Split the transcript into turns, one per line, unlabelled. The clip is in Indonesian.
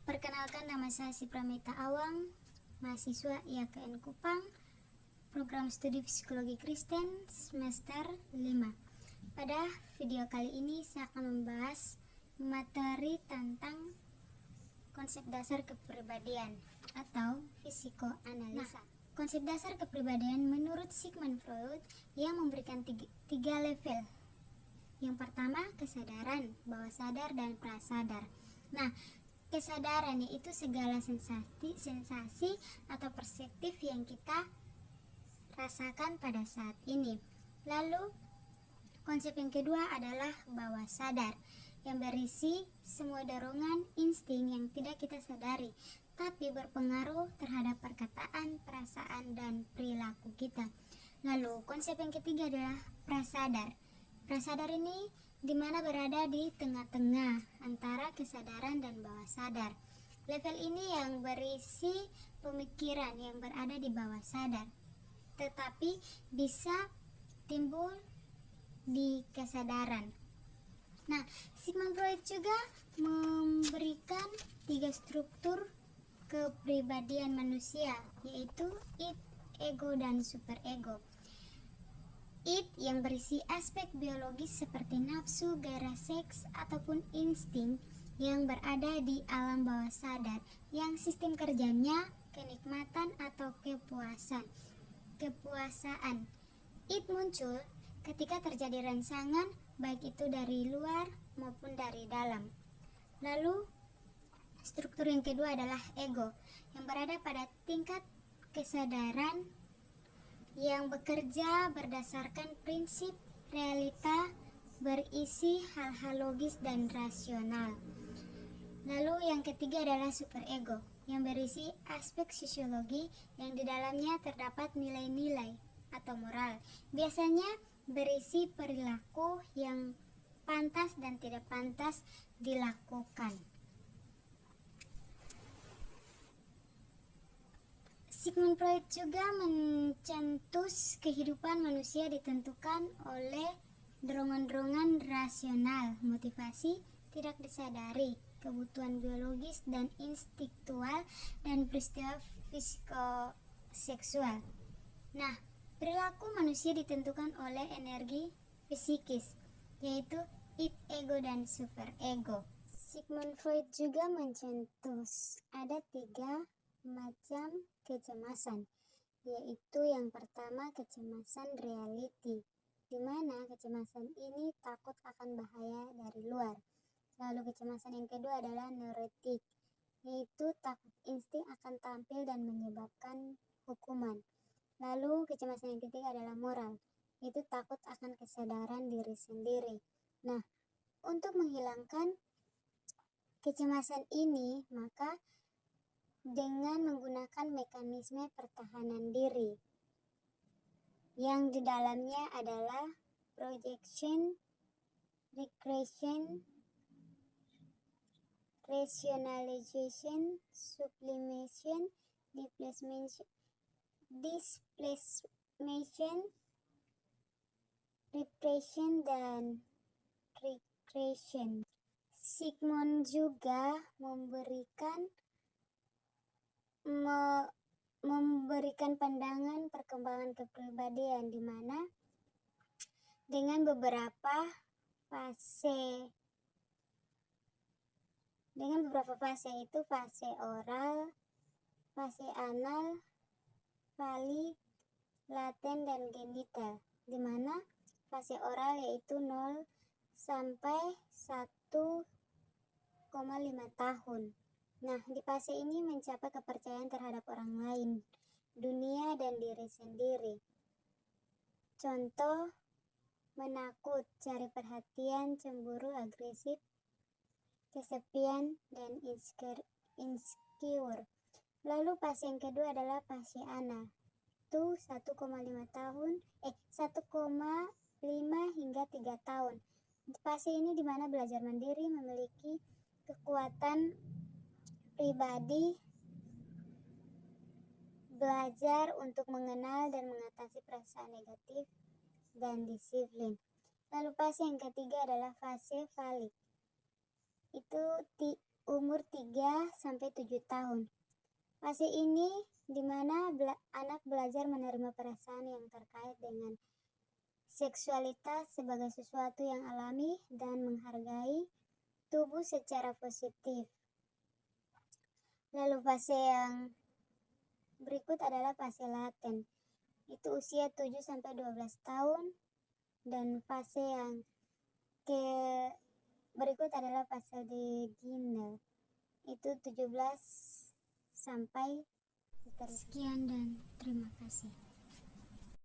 Perkenalkan, nama saya Si Pramita Awang, mahasiswa IAKN Kupang, program studi psikologi Kristen semester 5. Pada video kali ini saya akan membahas materi tentang konsep dasar kepribadian atau psikoanalisa. Konsep dasar kepribadian menurut Sigmund Freud yang memberikan tiga level. Yang pertama, kesadaran, bawah sadar, dan prasadar. Nah, kesadaran yaitu segala sensasi atau perspektif yang kita rasakan pada saat ini. Lalu, konsep yang kedua adalah bawah sadar, yang berisi semua dorongan, insting yang tidak kita sadari, tapi berpengaruh terhadap perkataan, perasaan, dan perilaku kita. Lalu, konsep yang ketiga adalah prasadar. Prasadar ini dimana berada di tengah-tengah antara kesadaran dan bawah sadar. Level ini yang berisi pemikiran yang berada di bawah sadar, tetapi bisa timbul di kesadaran. Nah, Sigmund Freud juga memberikan 3 struktur kepribadian manusia, yaitu id, ego, dan superego. Id yang berisi aspek biologis seperti nafsu, gairah seks, ataupun insting yang berada di alam bawah sadar, yang sistem kerjanya kenikmatan atau kepuasaan. Id muncul ketika terjadi rangsangan, baik itu dari luar maupun dari dalam. Lalu, struktur yang kedua adalah ego, yang berada pada tingkat kesadaran yang bekerja berdasarkan prinsip realita, berisi hal-hal logis dan rasional. Lalu yang ketiga adalah superego, yang berisi aspek sosiologi yang di dalamnya terdapat nilai-nilai atau moral. Biasanya berisi perilaku yang pantas dan tidak pantas dilakukan. Sigmund Freud juga mencetus kehidupan manusia ditentukan oleh dorongan-dorongan rasional, motivasi tidak disadari, kebutuhan biologis dan instiktual, dan peristiwa psikoseksual. Nah, perilaku manusia ditentukan oleh energi psikis, yaitu id, ego, dan superego. Sigmund Freud juga mencetus ada 3 macam kecemasan, yaitu yang pertama kecemasan reality, di mana kecemasan ini takut akan bahaya dari luar. Lalu kecemasan yang kedua adalah neurotik, yaitu takut insting akan tampil dan menyebabkan hukuman. Lalu kecemasan yang ketiga adalah moral, yaitu takut akan kesadaran diri sendiri. Nah, untuk menghilangkan kecemasan ini, maka dengan menggunakan mekanisme pertahanan diri yang di dalamnya adalah projection, regression, rationalization, sublimation, displacement, repression, dan regression. Sigmund juga memberikan pandangan perkembangan kepribadian, di mana dengan beberapa fase yaitu fase oral, fase anal, vali, laten, dan genital, di mana fase oral yaitu 0 sampai 1,5 tahun. Nah, di fase ini mencapai kepercayaan terhadap orang lain, dunia, dan diri sendiri. Contoh, menakut, cari perhatian, cemburu, agresif, kesepian, dan insecure. Lalu fase yang kedua adalah fase anal, itu 1,5 hingga 3 tahun. Fase ini dimana belajar mandiri, memiliki kekuatan pribadi, belajar untuk mengenal dan mengatasi perasaan negatif, dan disiplin. Lalu fase yang ketiga adalah fase falik. Itu umur 3-7 tahun. Fase ini di mana anak belajar menerima perasaan yang terkait dengan seksualitas sebagai sesuatu yang alami dan menghargai tubuh secara positif. Lalu fase yang berikut adalah fase laten. Itu usia 7-12 tahun, dan fase yang berikut adalah fase beginner. Itu 17 sampai sekian dan terima kasih.